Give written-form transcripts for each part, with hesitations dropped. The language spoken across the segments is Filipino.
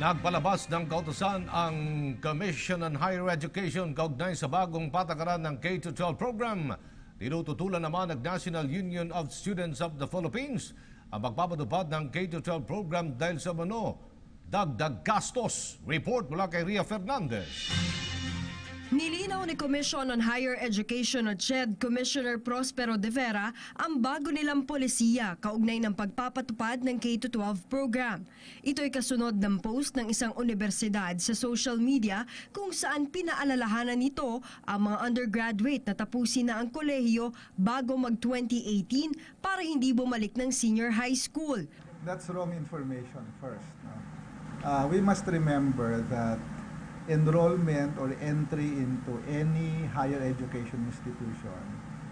Nagpalabas ng kautusan ang Commission on Higher Education kaugnay sa bagong patakaran ng K-12 program. Tinututulan naman ng National Union of Students of the Philippines ang magpapatupad ng K-12 program dahil sa dagdag gastos. Report mula kay Ria Fernandez. Nilinaw ni Commission on Higher Education o CHED Commissioner Prospero De Vera ang bago nilang polisiya kaugnay ng pagpapatupad ng K-12 program. Ito'y kasunod ng post ng isang universidad sa social media kung saan pinaalalahanan nito ang mga undergraduate na tapusin na ang kolehiyo bago mag-2018 para hindi bumalik ng senior high school. That's wrong information first. No? We must remember that enrollment or entry into any higher education institution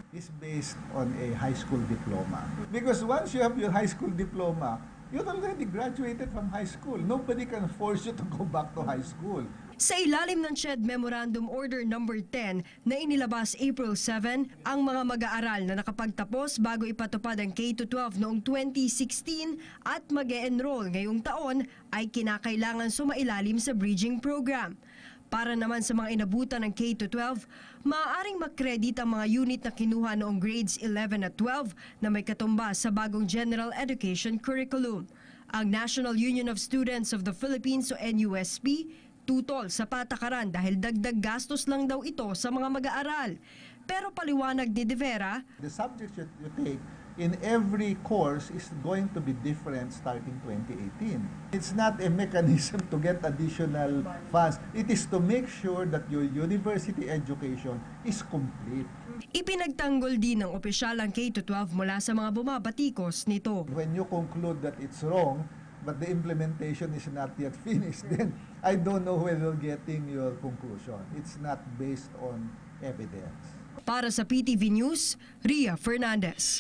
is based on a high school diploma. Because once you have your high school diploma, you've already graduated from high school. Nobody can force you to go back to high school. Sa ilalim ng CHED Memorandum Order No. 10 na inilabas April 7, ang mga mag-aaral na nakapagtapos bago ipatupad ang K-12 noong 2016 at mag-e-enroll ngayong taon ay kinakailangan sumailalim sa bridging program. Para naman sa mga inabutan ng K-12, maaaring makredit ang mga unit na kinuha noong grades 11 at 12 na may katumbas sa bagong General Education Curriculum. Ang National Union of Students of the Philippines o NUSP tutol sa patakaran dahil dagdag gastos lang daw ito sa mga mag-aaral. Pero paliwanag ni De Vera, the subjects that you take in every course is going to be different starting 2018. It's not a mechanism to get additional funds. It is to make sure that your university education is complete. Ipinagtanggol din ng opisyal ang K-12 mula sa mga bumabatikos nito. When you conclude that it's wrong, but the implementation is not yet finished, then I don't know where you're getting your conclusion. It's not based on evidence. Para sa PTV News, Ria Fernandez.